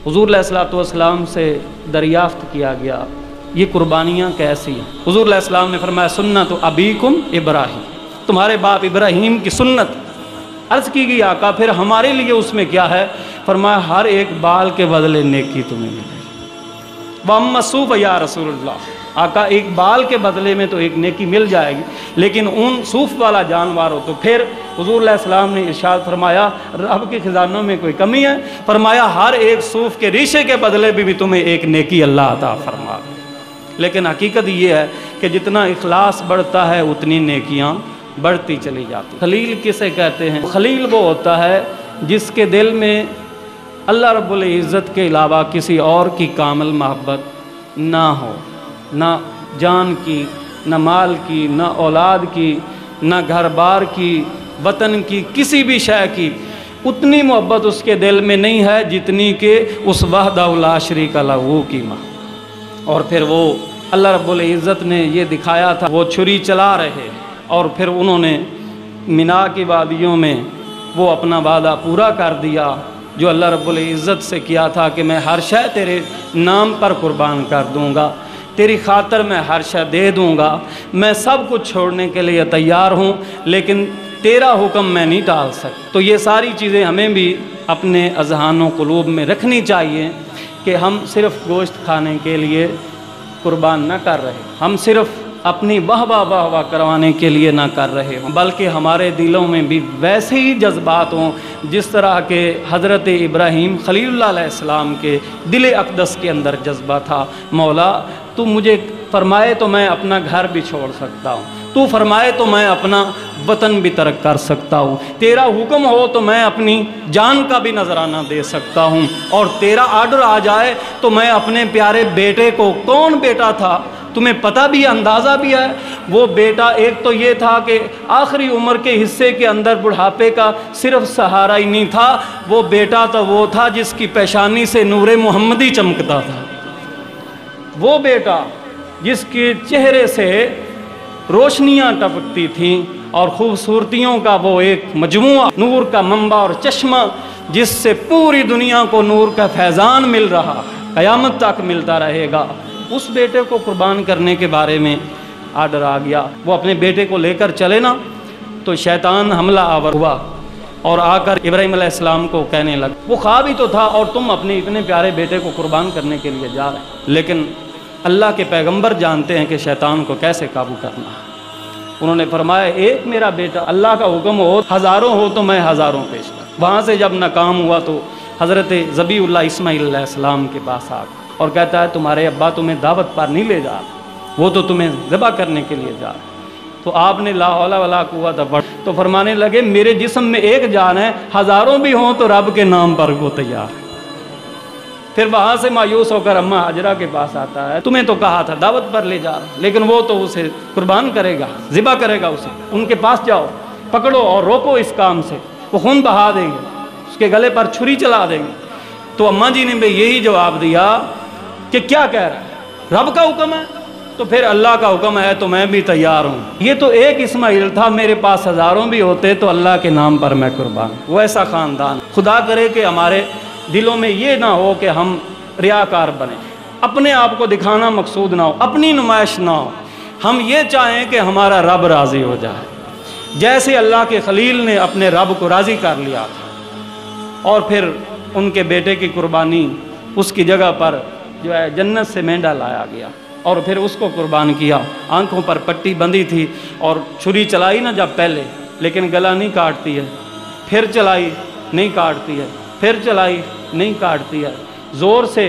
हुजूर अलैहिस्सलाम से दरियाफ्त किया गया ये कुर्बानियाँ कैसी हैं। हुजूर अलैहिस्सलाम ने फरमाया सुन्नत अबीकुम इब्राहीम, तुम्हारे बाप इब्राहीम की सुन्नत। अर्ज़ की गई आका फिर हमारे लिए उसमें क्या है। फरमाया हर एक बाल के बदले नेकी तुम्हें मिलेगी। वअम्मा सूफ़ या रसूलल्लाह, आका एक बाल के बदले में तो एक नेकी मिल जाएगी, लेकिन ऊन सूफ़ वाला जानवर हो तो फिर हुजूर अलैहिस्सलाम ने इरशाद फरमाया रब के ख़जानों में कोई कमी है। फरमाया हर एक सूफ़ के रीशे के बदले भी तुम्हें एक नेकी अल्लाह अता फरमा। लेकिन हकीकत ये है कि जितना इखलास बढ़ता है उतनी नेकियां बढ़ती चली जाती। खलील किसे कहते हैं? खलील वो होता है जिसके दिल में अल्लाह रब्बुल इज़्ज़त के अलावा किसी और की कामिल मोहब्बत ना हो, ना जान की, ना माल की, ना औलाद की, ना घर बार की, वतन की, किसी भी शय की उतनी मोहब्बत उसके दिल में नहीं है जितनी कि उस वहदहु ला शरीका लहू की माँ। और फिर वो अल्लाह रब्बुल इज़्ज़त ने ये दिखाया था, वो छुरी चला रहे और फिर उन्होंने मिना की वादियों में वो अपना वादा पूरा कर दिया जो अल्लाह रब्बुल इज़्ज़त से किया था कि मैं हर शय तेरे नाम पर कुर्बान कर दूँगा, तेरी खातर मैं हर शय दे दूँगा, मैं सब कुछ छोड़ने के लिए तैयार हूँ, लेकिन तेरा हुक्म मैं नहीं टाल सकता। तो ये सारी चीज़ें हमें भी अपने अज़हान क़ुलूब में रखनी चाहिए कि हम सिर्फ़ गोश्त खाने के लिए कुर्बान न कर रहे, हम सिर्फ़ अपनी वाह वाह करवाने के लिए ना कर रहे हों, बल्कि हमारे दिलों में भी वैसे ही जज्बात हों जिस तरह के हज़रत इब्राहीम खलीलुल्लाह अलैहिस्सलाम के दिल अक़दस के अंदर जज्बा था। मौला तू मुझे फरमाए तो मैं अपना घर भी छोड़ सकता हूँ, तू फरमाए तो मैं अपना वतन भी तर्क कर सकता हूँ, तेरा हुक्म हो तो मैं अपनी जान का भी नजराना दे सकता हूँ, और तेरा आर्डर आ जाए तो मैं अपने प्यारे बेटे को, कौन बेटा था तुम्हें पता भी अंदाज़ा भी है, वो बेटा एक तो ये था कि आखिरी उम्र के हिस्से के अंदर बुढ़ापे का सिर्फ सहारा ही नहीं था, वो बेटा तो वो था जिसकी पेशानी से नूरे मोहम्मदी चमकता था, वो बेटा जिसके चेहरे से रोशनियां टपकती थीं और खूबसूरतियों का वो एक मजमुआ, नूर का मंबा और चश्मा जिससे पूरी दुनिया को नूर का फैज़ान मिल रहा, क़यामत तक मिलता रहेगा। उस बेटे को कुर्बान करने के बारे में आर्डर आ गया। वो अपने बेटे को लेकर चले ना तो शैतान हमला आवर हुआ और आकर इब्राहीम अलैहिस्सलाम को कहने लगा, वो ख्वाब ही तो था और तुम अपने इतने प्यारे बेटे को कुर्बान करने के लिए जा रहे हैं। लेकिन अल्लाह के पैगंबर जानते हैं कि शैतान को कैसे काबू करना है। उन्होंने फरमाया एक मेरा बेटा, अल्लाह का हुक्म हो हज़ारों हो तो मैं हज़ारों पेश कर। वहाँ से जब नाकाम हुआ तो हज़रत ज़बीउल्लाह इस्माईल अलैहिस्सलाम के पास आ और कहता है तुम्हारे अब्बा तुम्हें दावत पर नहीं ले जा रहे, वो तो तुम्हें ज़बह करने के लिए जा रहे। तो आपने ला हौला वला कुव्वत इल्ला बिल्लाह तो फरमाने लगे मेरे जिस्म में एक जान है, हज़ारों भी हों तो रब के नाम पर वो तैयार है। फिर वहाँ से मायूस होकर अम्मा हाजरा के पास आता है, तुम्हें तो कहा था दावत पर ले जा रहा, लेकिन वो तो उसे कुर्बान करेगा, ज़िबा करेगा उसे, उनके पास जाओ, पकड़ो और रोको इस काम से, वो खून बहा देंगे, उसके गले पर छुरी चला देंगे। तो अम्मा जी ने भी यही जवाब दिया कि क्या कह रहा है, रब का हुक्म है तो फिर अल्लाह का हुक्म है तो मैं भी तैयार हूँ। ये तो एक इस्माइल था, मेरे पास हज़ारों भी होते तो अल्लाह के नाम पर मैं कुर्बान। वो ऐसा ख़ानदान, खुदा करे कि हमारे दिलों में ये ना हो कि हम रियाकार बने, अपने आप को दिखाना मकसूद ना हो, अपनी नुमाइश ना हो, हम ये चाहें कि हमारा रब राज़ी हो जाए। जैसे अल्लाह के खलील ने अपने रब को राज़ी कर लिया था और फिर उनके बेटे की कुर्बानी उसकी जगह पर जो है जन्नत से मेंढा लाया गया और फिर उसको कुर्बान किया। आंखों पर पट्टी बंधी थी और छुरी चलाई ना जब पहले, लेकिन गला नहीं काटती है, फिर चलाई नहीं काटती है, फिर चलाई नहीं काटती है, ज़ोर से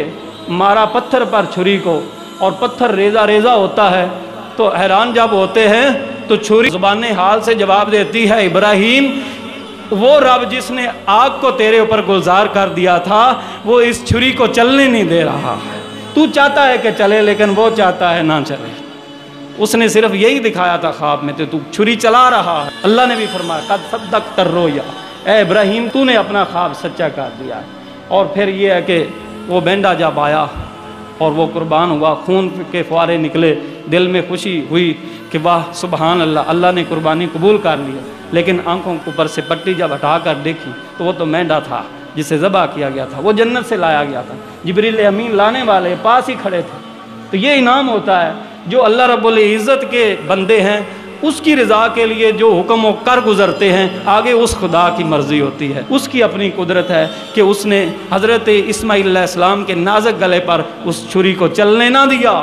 मारा पत्थर पर छुरी को और पत्थर रेजा रेजा होता है। तो हैरान जब होते हैं तो छुरी ज़ुबान हाल से जवाब देती है, इब्राहीम वो रब जिसने आग को तेरे ऊपर गुलजार कर दिया था वो इस छुरी को चलने नहीं दे रहा। तू चाहता है कि चले लेकिन वो चाहता है ना चले। उसने सिर्फ यही दिखाया था ख्वाब में, तो तू छुरी चला रहा है। अल्लाह ने भी फरमाया कद सद्दक़्त रोया, ए इब्राहीम तूने अपना ख्वाब सच्चा कर दिया है। और फिर ये है कि वो मेंढा जब आया और वो कुर्बान हुआ, खून के फुआरे निकले, दिल में खुशी हुई कि वाह सुबहान अल्लाह, अल्लाह ने कुर्बानी कबूल कर लिया। लेकिन आंखों के ऊपर से पट्टी जब हटा कर देखी तो वो तो मेंढा था जिसे ज़बह किया गया था, वो जन्नत से लाया गया था, जिब्रील अमीन लाने वाले पास ही खड़े थे। तो ये इनाम होता है जो अल्लाह रब्बुल इज़्ज़त के बंदे हैं, उसकी रज़ा के लिए जो हुक्म वो कर गुज़रते हैं, आगे उस खुदा की मर्ज़ी होती है, उसकी अपनी कुदरत है कि उसने हज़रत इस्माईल अलैहिस्सलाम के नाज़ुक गले पर उस छुरी को चलने ना दिया,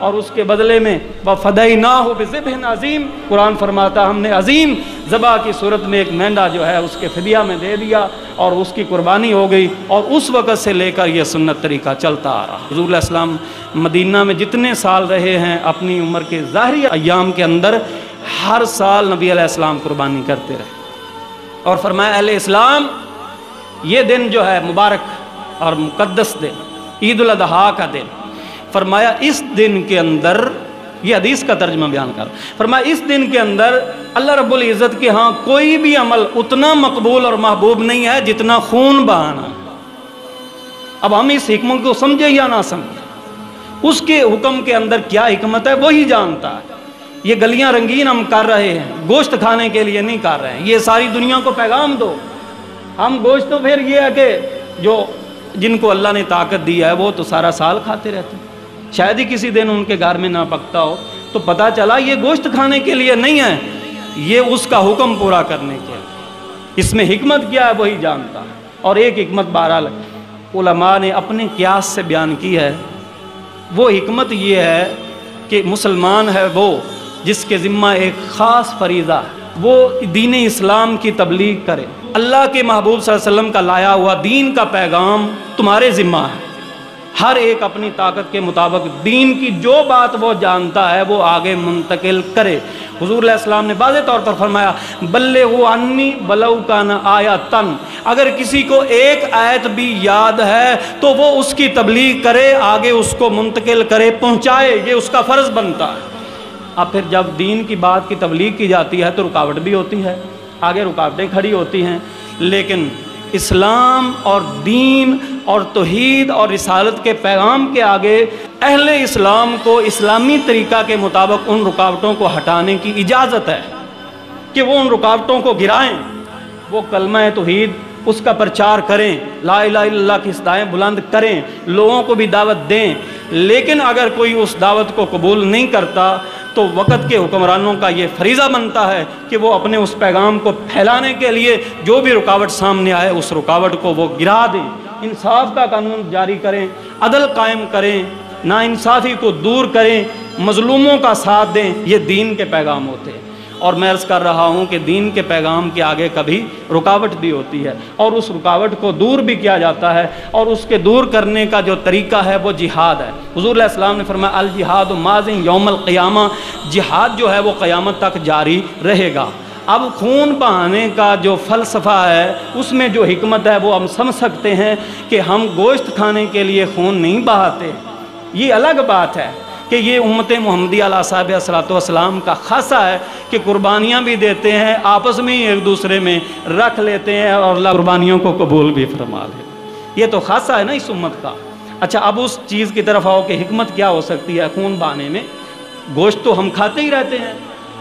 और उसके बदले में वफ़दैनाहु बिज़िब्हिन अज़ीम, कुरान फरमाता हमने अज़ीम ज़बा की सूरत में एक मेंढा जो है उसके फ़िदिया में दे दिया और उसकी कुर्बानी हो गई। और उस वक़्त से लेकर यह सुन्नत तरीक़ा चलता आ रहा। हुज़ूर अलैहि सलाम मदीना में जितने साल रहे हैं, अपनी उम्र के ज़ाहिरी अय्याम के अंदर हर साल नबी अलैहिस्सलाम कुर्बानी करते रहे। और फरमाया अहले इस्लाम, ये दिन जो है मुबारक और मुक़द्दस दिन, ईद उल अज़हा का दिन, फरमाया इस दिन के अंदर, ये हदीस का तर्जुमा बयान कर, फरमाया इस दिन के अंदर अल्लाह रब्बुल इज़्ज़त के यहाँ कोई भी अमल उतना मकबूल और महबूब नहीं है जितना खून बहाना। अब हम इस हिकमत को समझे या ना समझे, उसके हुक्म के अंदर क्या हिकमत है वही जानता है। ये गलियां रंगीन हम कर रहे हैं, गोश्त खाने के लिए नहीं कर रहे हैं। ये सारी दुनिया को पैगाम दो। हम गोश्त तो फिर ये है कि जो जिनको अल्लाह ने ताकत दी है वो तो सारा साल खाते रहते हैं, शायद ही किसी दिन उनके घर में ना पकता हो, तो पता चला ये गोश्त खाने के लिए नहीं है, ये उसका हुक्म पूरा करने के लिए। इसमें हिकमत क्या है वही जानता है। और एक हिकमत बहरहाल उलमा ने अपने क़ियास से बयान की है, वो हिकमत ये है कि मुसलमान है वो जिसके ज़िम्मा एक ख़ास फरीज़ा है, वो दीन इस्लाम की तबलीग करे। अल्लाह के महबूब सल्लल्लाहु अलैहि वसल्लम का लाया हुआ दीन का पैगाम तुम्हारे ज़िम्मा है। हर एक अपनी ताकत के मुताबिक दीन की जो बात वो जानता है वो आगे मुंतकिल करे। हुज़ूर अलैहि सलाम ने वाज़ेह तौर पर फरमाया, बल्लिग़ू अन्नी वलौ काना आयतन, अगर किसी को एक आयत भी याद है तो वो उसकी तबलीग करे, आगे उसको मुंतकिल करे, पहुँचाए, ये उसका फ़र्ज़ बनता है। अब फिर जब दीन की बात की तबलीग की जाती है तो रुकावट भी होती है, आगे रुकावटें खड़ी होती हैं, लेकिन इस्लाम और दीन और तौहीद और रिसालत के पैगाम के आगे अहले इस्लाम को इस्लामी तरीक़ा के मुताबिक उन रुकावटों को हटाने की इजाज़त है कि वो उन रुकावटों को गिराएं, वो कलमा तौहीद उसका प्रचार करें, ला इलाहा इल्लल्लाह की सदाएं बुलंद करें, लोगों को भी दावत दें। लेकिन अगर कोई उस दावत को कबूल नहीं करता तो वक़्त के हुक्मरानों का ये फरीज़ा बनता है कि वो अपने उस पैगाम को फैलाने के लिए जो भी रुकावट सामने आए उस रुकावट को वो गिरा दें, इंसाफ का कानून जारी करें, अदल कायम करें, नाइंसाफ़ी को दूर करें, मज़लूमों का साथ दें। ये दीन के पैगाम होते हैं। और मैं अर्ज़ कर रहा हूँ कि दीन के पैगाम के आगे कभी रुकावट भी होती है और उस रुकावट को दूर भी किया जाता है, और उसके दूर करने का जो तरीका है वो जिहाद है। हुज़ूर अलैहि सलाम ने फरमाया अल जिहाद माज़िन यौमल क़ियामा, जिहाद जो है वो क़यामत तक जारी रहेगा। अब खून बहाने का जो फ़लसफ़ा है उसमें जो हिकमत है वो हम समझ सकते हैं कि हम गोश्त खाने के लिए खून नहीं बहाते, ये अलग बात है कि ये उम्मत मुहम्मदिया अलैहिस्सलातु वस्सलाम का खासा है कि कुर्बानियाँ भी देते हैं, आपस में ही एक दूसरे में रख लेते हैं और अल्लाह कुर्बानियों को कबूल भी फरमा ले। ये तो खासा है ना इस उम्मत का। अच्छा, अब उस चीज़ की तरफ आओ कि हिकमत क्या हो सकती है खून बहाने में। गोश्त तो हम खाते ही रहते हैं,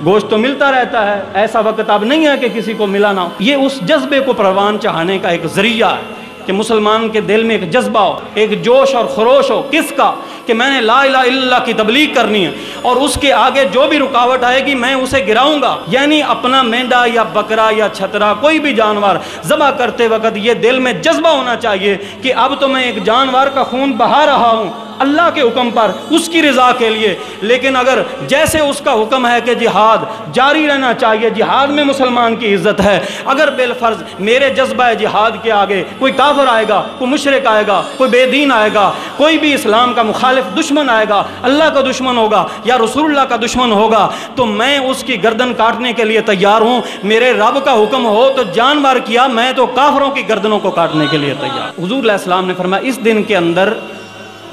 गोश्त तो मिलता रहता है, ऐसा वक्त अब नहीं है कि किसी को मिला ना हो। ये उस जज्बे को परवान चाहने का एक ज़रिया है कि मुसलमान के दिल में एक जज्बा हो, एक जोश और खरोश हो, किसका कि मैंने ला इलाहा इल्लल्लाह की तबलीग करनी है और उसके आगे जो भी रुकावट आएगी मैं उसे गिराऊंगा। यानी अपना मेंढा या बकरा या छतरा कोई भी जानवर ज़बह करते वक्त ये दिल में जज्बा होना चाहिए कि अब तो मैं एक जानवर का खून बहा रहा हूँ अल्लाह के हुक्म पर, उसकी रज़ा के लिए। लेकिन अगर जैसे उसका हुक्म है कि जिहाद जारी रहना चाहिए, जिहाद में मुसलमान की इज़्ज़त है, अगर बिलफ़र्ज़ मेरे जज्बा जिहाद के आगे कोई काफिर आएगा, कोई मुशरिक आएगा, कोई बेदीन आएगा, कोई भी इस्लाम का मुखालिफ दुश्मन आएगा, अल्लाह का दुश्मन होगा या रसूलुल्लाह का दुश्मन होगा, तो मैं उसकी गर्दन काटने के लिए तैयार हूँ। मेरे रब का हुक्म हो तो जानवर किया, मैं तो काफिरों की गर्दनों को काटने के लिए तैयार। हुज़ूर अलैहि सलाम ने फरमाया इस दिन के अंदर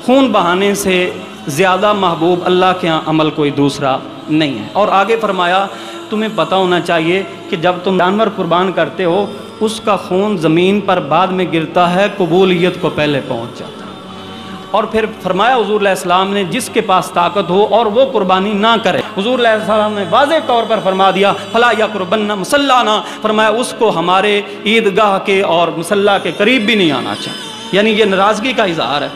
खून बहाने से ज़्यादा महबूब अल्लाह के यहाँ अमल कोई दूसरा नहीं है। और आगे फरमाया तुम्हें पता होना चाहिए कि जब तुम जानवर कुर्बान करते हो उसका खून ज़मीन पर बाद में गिरता है, कबूलियत को पहले पहुँच जाता है। اور پھر فرمایا حضور علیہ السلام نے جس کے پاس طاقت ہو اور وہ قربانی نہ کرے، حضور علیہ السلام نے واضح طور پر فرما دیا فلا یقربن مصلانا، فرمایا اس کو ہمارے عیدگاہ کے اور مصلی کے قریب بھی نہیں آنا چاہیے۔ یعنی یہ ناراضگی کا اظہار ہے،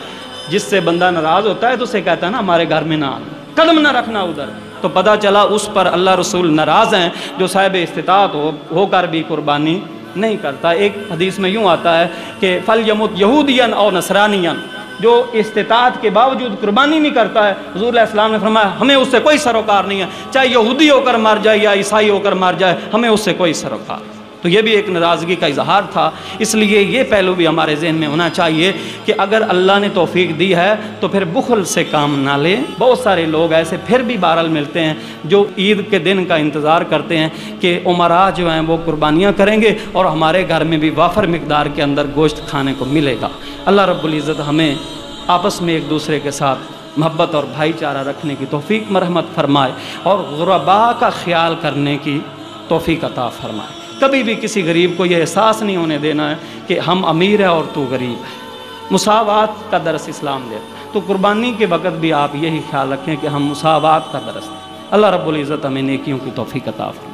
جس سے بندہ ناراض ہوتا ہے تو اسے کہتا ہے نا ہمارے گھر میں نہ آنا، قدم نہ رکھنا ادھر، تو پتہ چلا اس پر اللہ رسول ناراض ہیں جو صاحب استطاعت ہو کر بھی قربانی نہیں کرتا۔ ایک حدیث میں یوں آتا ہے کہ فَلْيَمُتْ یہودین اور نصرانین، جو استطاعت کے باوجود قربانی نہیں کرتا ہے، حضور علیہ السلام نے فرمایا ہمیں اس سے کوئی سروکار نہیں ہے، چاہے یہودی ہو کر مر جائے یا عیسائی ہو کر مر جائے، ہمیں اس سے کوئی سروکار نہیں۔ تو یہ بھی ایک ناراضگی کا اظہار تھا۔ اس لیے یہ پہلو بھی ہمارے ذہن میں ہونا چاہیے کہ اگر اللہ نے توفیق دی ہے تو پھر بخل سے کام نہ لیں۔ بہت سارے لوگ ایسے پھر بھی بہرحال ملتے ہیں جو عید کے دن کا انتظار کرتے ہیں کہ عمراء جو ہیں وہ قربانیاں کریں گے اور ہمارے گھر میں بھی وافر مقدار کے اندر گوشت کھانے کو ملے گا۔ اللہ رب العزت ہمیں آپس میں ایک دوسرے کے ساتھ محبت اور بھائی چارہ رکھنے کی توفیق مرحمت فرمائے اور غرباء کا خیال کرنے کی توفیق عطا فرمائے۔ کبھی بھی کسی غریب کو یہ احساس نہیں ہونے دینا ہے کہ ہم امیر ہیں اور تو غریب ہے۔ مساوات کا درس اسلام دیتا ہے، تو قربانی کے وقت بھی آپ یہی خیال رکھیں کہ ہم مساوات کا درس دیں۔ اللہ رب العزت ہمیں نیکیوں کی توفیق عطا فرمائے۔